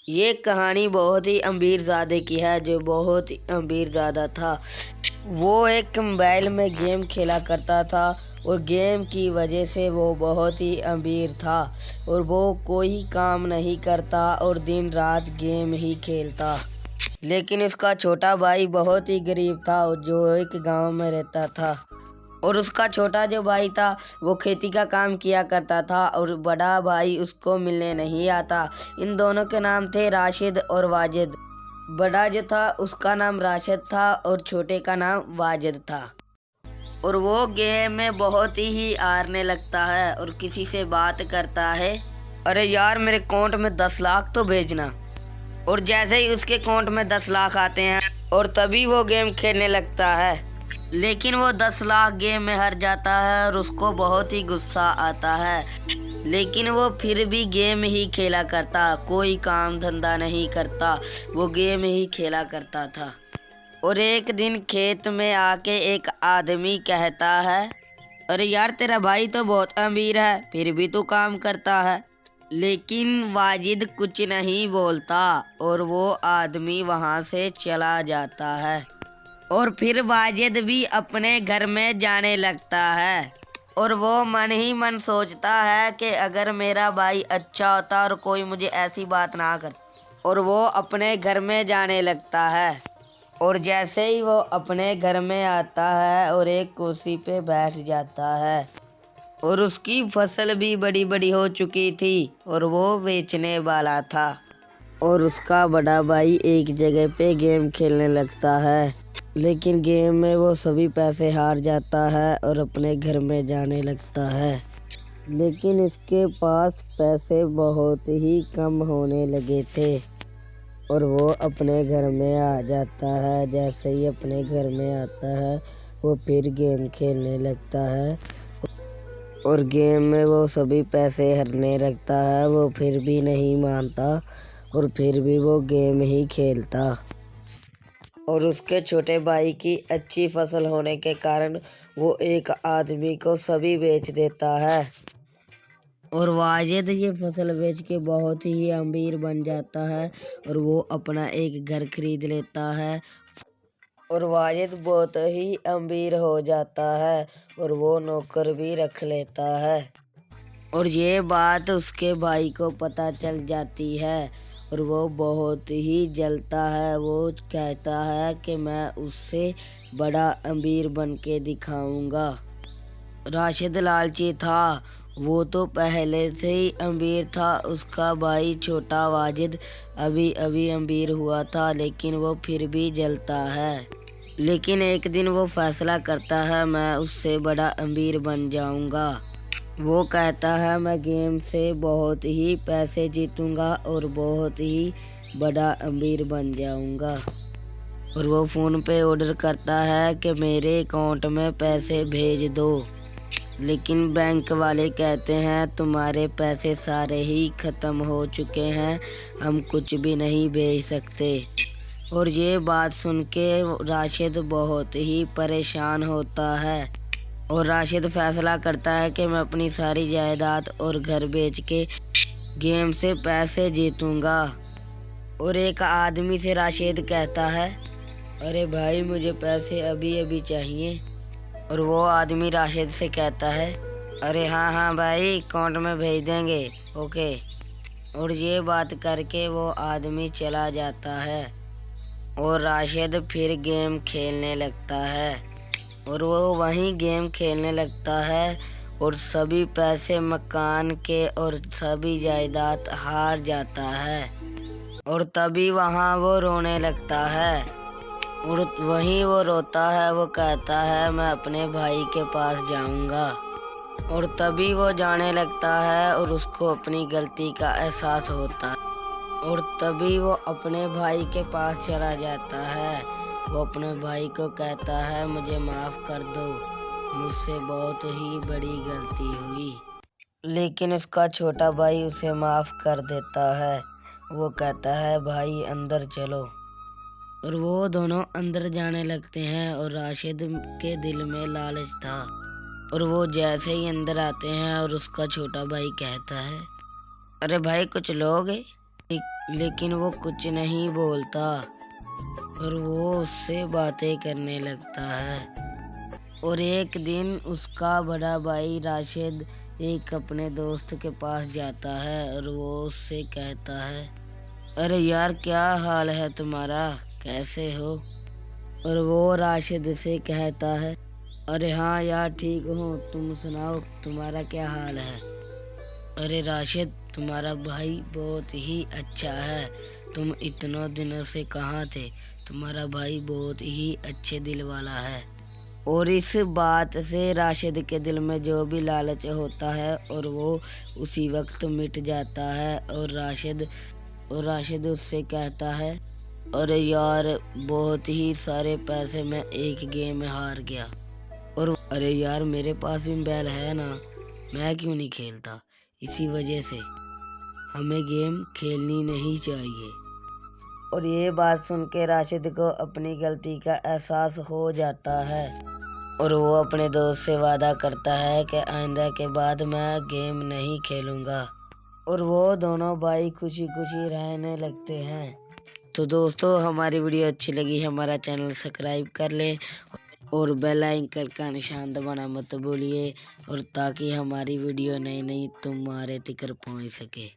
ये कहानी बहुत ही अमीरजादे की है जो बहुत ही अमीरजादा था। वो एक मोबाइल में गेम खेला करता था और गेम की वजह से वो बहुत ही अमीर था और वो कोई काम नहीं करता और दिन रात गेम ही खेलता। लेकिन उसका छोटा भाई बहुत ही गरीब था और जो एक गांव में रहता था और उसका छोटा जो भाई था वो खेती का काम किया करता था और बड़ा भाई उसको मिलने नहीं आता। इन दोनों के नाम थे राशिद और वाजिद। बड़ा जो था उसका नाम राशिद था और छोटे का नाम वाजिद था। और वो गेम में बहुत ही हारने लगता है और किसी से बात करता है, अरे यार मेरे अकाउंट में 10 लाख तो भेजना। और जैसे ही उसके अकाउंट में 10 लाख आते हैं और तभी वो गेम खेलने लगता है, लेकिन वो 10 लाख गेम में हार जाता है और उसको बहुत ही गुस्सा आता है। लेकिन वो फिर भी गेम ही खेला करता, कोई काम धंधा नहीं करता, वो गेम ही खेला करता था। और एक दिन खेत में आके एक आदमी कहता है, अरे यार तेरा भाई तो बहुत अमीर है फिर भी तू काम करता है। लेकिन वाजिद कुछ नहीं बोलता और वो आदमी वहां से चला जाता है। और फिर वाजिद भी अपने घर में जाने लगता है और वो मन ही मन सोचता है कि अगर मेरा भाई अच्छा होता और कोई मुझे ऐसी बात ना कर। और वो अपने घर में जाने लगता है और जैसे ही वो अपने घर में आता है और एक कुर्सी पे बैठ जाता है और उसकी फसल भी बड़ी बड़ी हो चुकी थी और वो बेचने वाला था। और उसका बड़ा भाई एक जगह पे गेम खेलने लगता है, लेकिन गेम में वो सभी पैसे हार जाता है और अपने घर में जाने लगता है। लेकिन इसके पास पैसे बहुत ही कम होने लगे थे और वो अपने घर में आ जाता है। जैसे ही अपने घर में आता है वो फिर गेम खेलने लगता है और गेम में वो सभी पैसे हारने लगता है। वो फिर भी नहीं मानता और फिर भी वो गेम ही खेलता। और उसके छोटे भाई की अच्छी फसल होने के कारण वो एक आदमी को सभी बेच देता है और वाजिद ये फसल बेच के बहुत ही अमीर बन जाता है और वो अपना एक घर खरीद लेता है और वाजिद बहुत ही अमीर हो जाता है और वो नौकर भी रख लेता है। और ये बात उसके भाई को पता चल जाती है और वो बहुत ही जलता है। वो कहता है कि मैं उससे बड़ा अमीर बन के दिखाऊंगा। राशिद लालची था, वो तो पहले से ही अमीर था। उसका भाई छोटा वाजिद अभी अभी अमीर हुआ था, लेकिन वो फिर भी जलता है। लेकिन एक दिन वो फैसला करता है मैं उससे बड़ा अमीर बन जाऊंगा। वो कहता है मैं गेम से बहुत ही पैसे जीतूंगा और बहुत ही बड़ा अमीर बन जाऊंगा। और वो फ़ोन पे ऑर्डर करता है कि मेरे अकाउंट में पैसे भेज दो। लेकिन बैंक वाले कहते हैं तुम्हारे पैसे सारे ही ख़त्म हो चुके हैं, हम कुछ भी नहीं भेज सकते। और ये बात सुन के राशिद बहुत ही परेशान होता है और राशिद फैसला करता है कि मैं अपनी सारी जायदाद और घर बेच के गेम से पैसे जीतूंगा। और एक आदमी से राशिद कहता है, अरे भाई मुझे पैसे अभी अभी चाहिए। और वो आदमी राशिद से कहता है, अरे हाँ हाँ भाई अकाउंट में भेज देंगे, ओके। और ये बात करके वो आदमी चला जाता है और राशिद फिर गेम खेलने लगता है और वो वहीं गेम खेलने लगता है और सभी पैसे मकान के और सभी जायदाद हार जाता है। और तभी वहाँ वो रोने लगता है और वहीं वो रोता है। वो कहता है मैं अपने भाई के पास जाऊंगा। और तभी वो जाने लगता है और उसको अपनी गलती का एहसास होता है और तभी वो अपने भाई के पास चला जाता है। वो अपने भाई को कहता है मुझे माफ़ कर दो, मुझसे बहुत ही बड़ी गलती हुई। लेकिन उसका छोटा भाई उसे माफ़ कर देता है। वो कहता है भाई अंदर चलो। और वो दोनों अंदर जाने लगते हैं और राशिद के दिल में लालच था और वो जैसे ही अंदर आते हैं और उसका छोटा भाई कहता है, अरे भाई कुछ लोगे? लेकिन वो कुछ नहीं बोलता और वो उससे बातें करने लगता है। और एक दिन उसका बड़ा भाई राशिद एक अपने दोस्त के पास जाता है और वो उससे कहता है, अरे यार क्या हाल है तुम्हारा, कैसे हो? और वो राशिद से कहता है, अरे हाँ यार ठीक हूँ, तुम सुनाओ तुम्हारा क्या हाल है? अरे राशिद तुम्हारा भाई बहुत ही अच्छा है, तुम इतनों दिनों से कहाँ थे? तुम्हारा भाई बहुत ही अच्छे दिल वाला है। और इस बात से राशिद के दिल में जो भी लालच होता है और वो उसी वक्त मिट जाता है। और राशिद उससे कहता है, अरे यार बहुत ही सारे पैसे मैं एक गेम में हार गया। और अरे यार मेरे पास भी बैल है ना, मैं क्यों नहीं खेलता? इसी वजह से हमें गेम खेलनी नहीं चाहिए। और ये बात सुन के राशिद को अपनी गलती का एहसास हो जाता है और वो अपने दोस्त से वादा करता है कि आइंदा के बाद मैं गेम नहीं खेलूँगा। और वो दोनों भाई खुशी खुशी रहने लगते हैं। तो दोस्तों हमारी वीडियो अच्छी लगी, हमारा चैनल सब्सक्राइब कर लें और बेल आइकन का निशान दबाना मत भूलिए, और ताकि हमारी वीडियो नई नई तुम्हारे तक पहुँच सके।